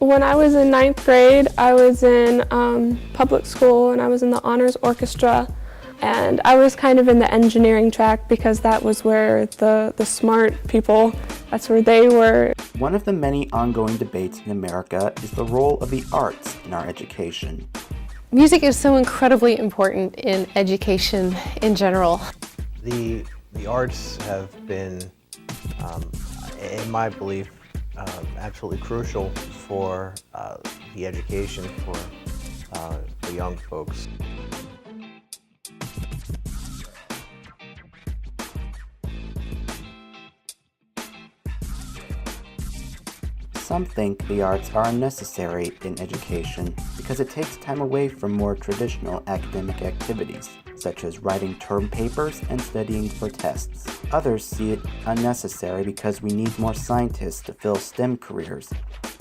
When I was in ninth grade, I was in public school and I was in the honors orchestra. And I was kind of in the engineering track because that was where the smart people, that's where they were. One of the many ongoing debates in America is the role of the arts in our education. Music is so incredibly important in education in general. The arts have been, in my belief, absolutely crucial for the education for the young folks. Some think the arts are unnecessary in education because it takes time away from more traditional academic activities, such as writing term papers and studying for tests. Others see it unnecessary because we need more scientists to fill STEM careers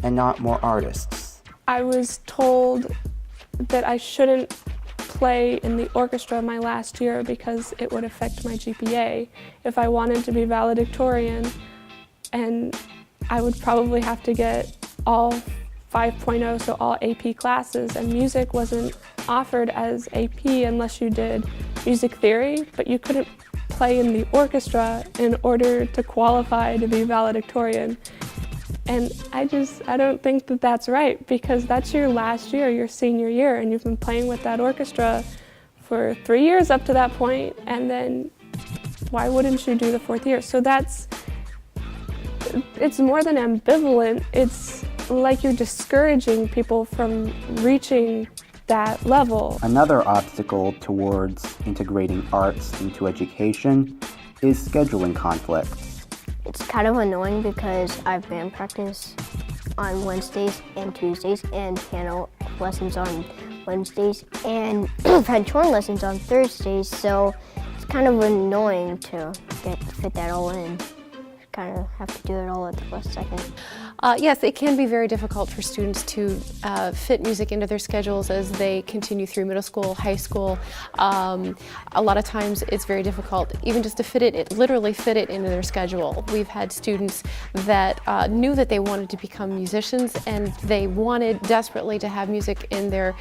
and not more artists. I was told that I shouldn't play in the orchestra my last year because it would affect my GPA if I wanted to be valedictorian, and I would probably have to get all 5.0, so all AP classes, and music wasn't offered as AP unless you did music theory, but you couldn't play in the orchestra in order to qualify to be valedictorian. And I don't think that that's right, because that's your last year, your senior year, and you've been playing with that orchestra for 3 years up to that point, and then why wouldn't you do the 4th year? So it's more than ambivalent, it's like you're discouraging people from reaching that level. Another obstacle towards integrating arts into education is scheduling conflicts. It's kind of annoying because I have band practice on Wednesdays and Tuesdays and piano lessons on Wednesdays, and I've had horn lessons on Thursdays, so it's kind of annoying to fit that all in. Kind of have to do it all at the last second. Yes, it can be very difficult for students to fit music into their schedules as they continue through middle school, high school. A lot of times it's very difficult even just to literally fit it into their schedule. We've had students that knew that they wanted to become musicians, and they wanted desperately to have music in their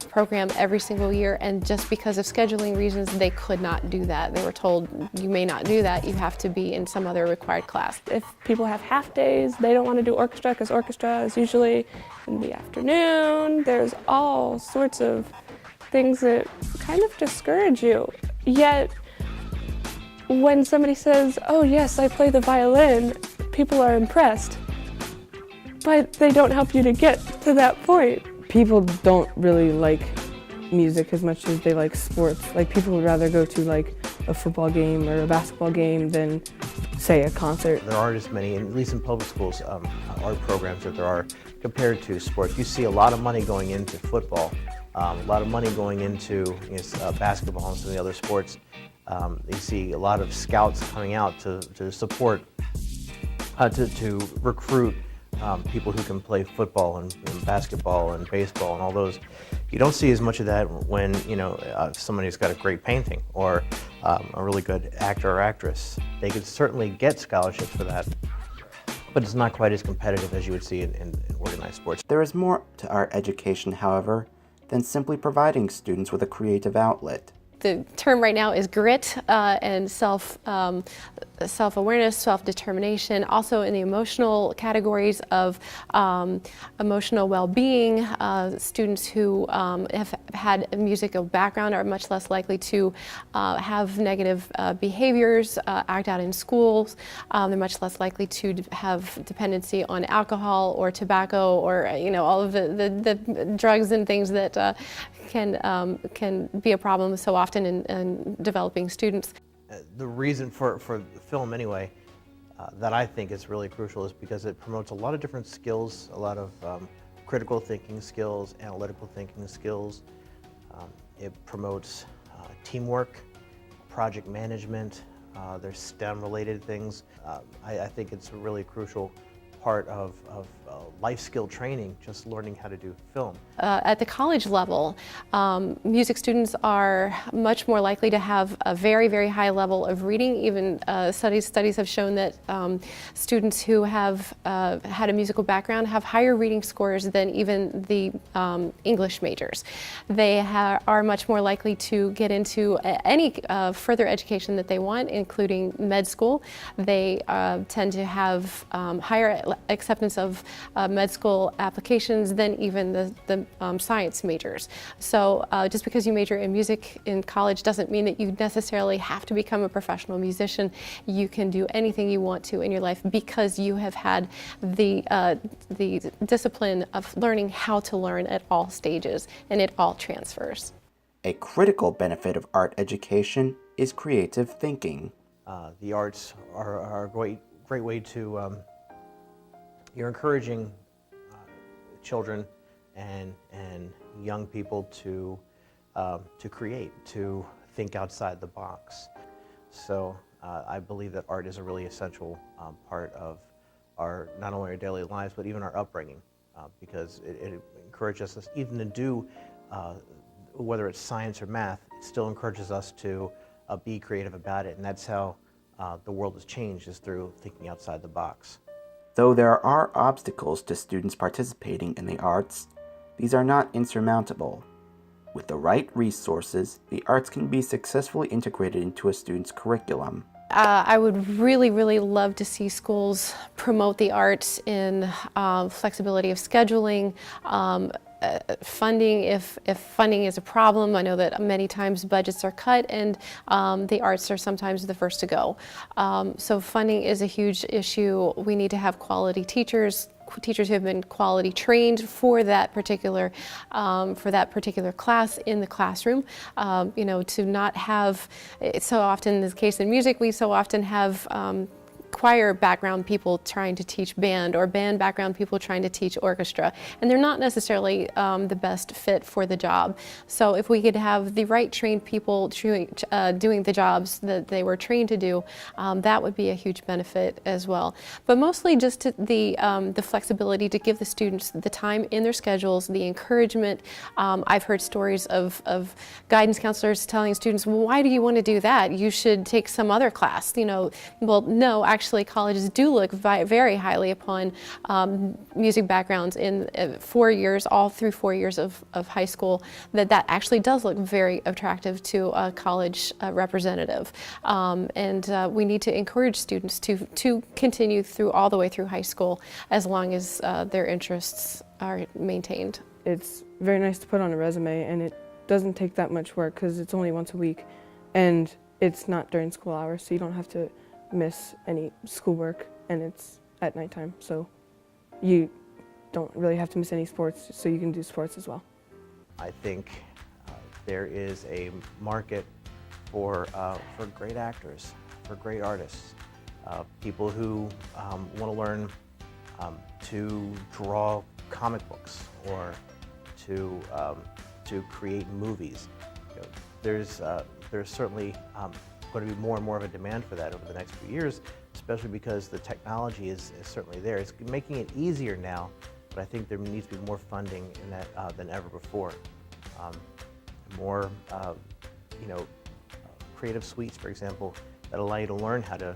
program every single year, and just because of scheduling reasons they could not do that. They were told, you may not do that, you have to be in some other required class. If people have half days, they don't want to do orchestra because orchestra is usually in the afternoon. There's all sorts of things that kind of discourage you. Yet, when somebody says, oh yes, I play the violin, people are impressed. But they don't help you to get to that point. People don't really like music as much as they like sports. Like, people would rather go to like a football game or a basketball game than, say, a concert. There aren't as many, at least in public schools, art programs that there are compared to sports. You see a lot of money going into football, a lot of money going into basketball and some of the other sports. You see a lot of scouts coming out to support, to recruit people who can play football and basketball and baseball and all those. You don't see as much of that when somebody who's got a great painting or a really good actor or actress. They could certainly get scholarships for that, but it's not quite as competitive as you would see in organized sports. There is more to art education, however, than simply providing students with a creative outlet. The term right now is grit and self-awareness, self-determination. Also in the emotional categories of emotional well-being, students who have had a musical background are much less likely to have negative behaviors, act out in schools. They're much less likely to have dependency on alcohol or tobacco or all of the drugs and things that can be a problem so often in developing students. The reason for film anyway, that I think is really crucial is because it promotes a lot of different skills, a lot of critical thinking skills, analytical thinking skills. It promotes teamwork, project management, there's STEM related things. I think it's a really crucial part of life skill training, just learning how to do film. At the college level, music students are much more likely to have a very, very high level of reading. Even studies have shown that students who have had a musical background have higher reading scores than even the English majors. They are much more likely to get into any further education that they want, including med school. They tend to have higher acceptance of med school applications than even the science majors. So just because you major in music in college doesn't mean that you necessarily have to become a professional musician. You can do anything you want to in your life because you have had the discipline of learning how to learn at all stages, and it all transfers. A critical benefit of art education is creative thinking. The arts are a great way to, you're encouraging children and young people to create, to think outside the box. So I believe that art is a really essential part of not only our daily lives, but even our upbringing, because it encourages us even to do, whether it's science or math, it still encourages us to be creative about it, and that's how the world has changed, is through thinking outside the box. Though there are obstacles to students participating in the arts, these are not insurmountable. With the right resources, the arts can be successfully integrated into a student's curriculum. I would really, really love to see schools promote the arts in flexibility of scheduling, funding if funding is a problem. I know that many times budgets are cut and the arts are sometimes the first to go. So funding is a huge issue. We need to have quality teachers who have been quality trained for that particular class in the classroom. You know, to not have, it's so often the case in music, we so often have choir background people trying to teach band, or band background people trying to teach orchestra, and they're not necessarily the best fit for the job. So if we could have the right trained people doing the jobs that they were trained to do, that would be a huge benefit as well. But mostly just the flexibility to give the students the time in their schedules, the encouragement. I've heard stories of guidance counselors telling students, well, why do you want to do that? You should take some other class. You know, well, no, actually colleges do look very highly upon music backgrounds in 4 years, all through 4 years of high school, that actually does look very attractive to a college representative. And we need to encourage students to continue all the way through high school, as long as their interests are maintained. It's very nice to put on a resume, and it doesn't take that much work because it's only once a week, and it's not during school hours, so you don't have to miss any schoolwork, and it's at nighttime, so you don't really have to miss any sports, so you can do sports as well. I think there is a market for great actors, for great artists, people who want to learn to draw comic books or to create movies. You know, there's certainly going to be more and more of a demand for that over the next few years, especially because the technology is certainly there. It's making it easier now, but I think there needs to be more funding in that than ever before. More, you know, creative suites, for example, that allow you to learn how to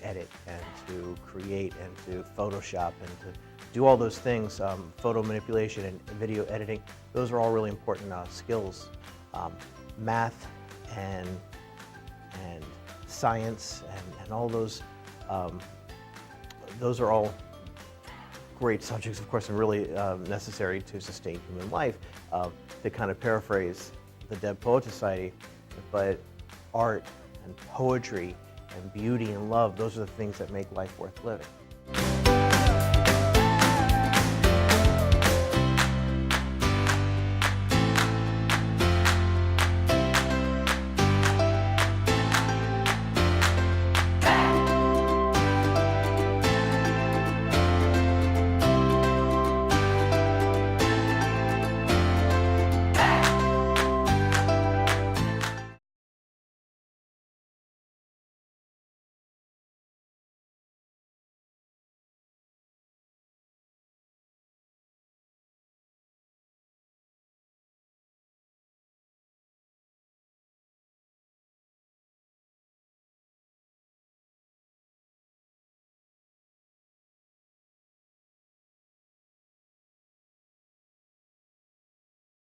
edit and to create and to Photoshop and to do all those things, photo manipulation and video editing. Those are all really important skills. Math and science and all those are all great subjects, of course, and really necessary to sustain human life. To kind of paraphrase the Dead Poet Society, but art and poetry and beauty and love, those are the things that make life worth living.